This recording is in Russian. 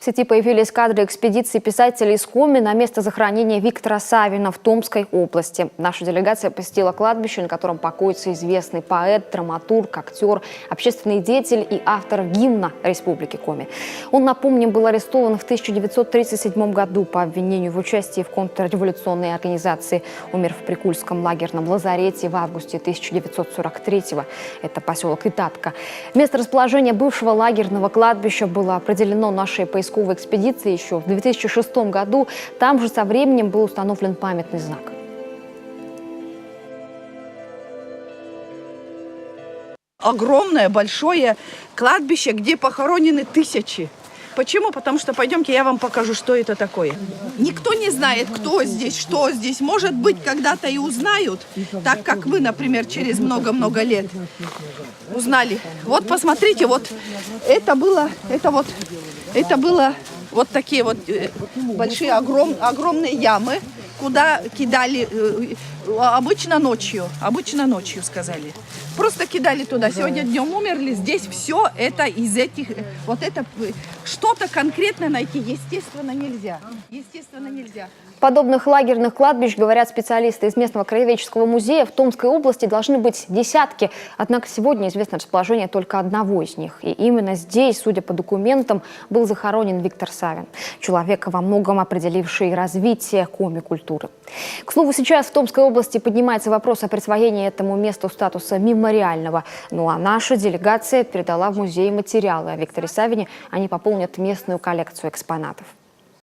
В сети появились кадры экспедиции писателей из Коми на место захоронения Виктора Савина в Томской области. Наша делегация посетила кладбище, на котором покоится известный поэт, драматург, актер, общественный деятель и автор гимна Республики Коми. Он, напомним, был арестован в 1937 году по обвинению в участии в контрреволюционной организации. Умер в Прикульском лагерном лазарете в августе 1943-го. Это поселок Итатка. Место расположения бывшего лагерного кладбища было определено нашей поисковой экспедиции еще в 2006 году. Там же со временем был установлен памятный знак. Огромное, большое кладбище, где похоронены тысячи. Почему? Потому что, пойдемте, я вам покажу, что это такое. Никто не знает, кто здесь, что здесь. Может быть, когда-то и узнают, так как вы, например, через много-много лет узнали. Вот посмотрите, вот это было вот такие вот большие, огромные ямы, куда кидали обычно ночью, сказали. Просто кидали туда. Сегодня днем умерли. Здесь все это из этих... Вот это... Что-то конкретно найти, естественно, нельзя. Подобных лагерных кладбищ, говорят специалисты из местного краеведческого музея, в Томской области должны быть десятки. Однако сегодня известно расположение только одного из них. И именно здесь, судя по документам, был захоронен Виктор Савин. Человек, во многом определивший развитие коми-культуры. К слову, сейчас в Томской области поднимается вопрос о присвоении этому месту статуса мемориального. Ну а наша делегация передала в музей материалы о Викторе Савине. Они пополнят местную коллекцию экспонатов.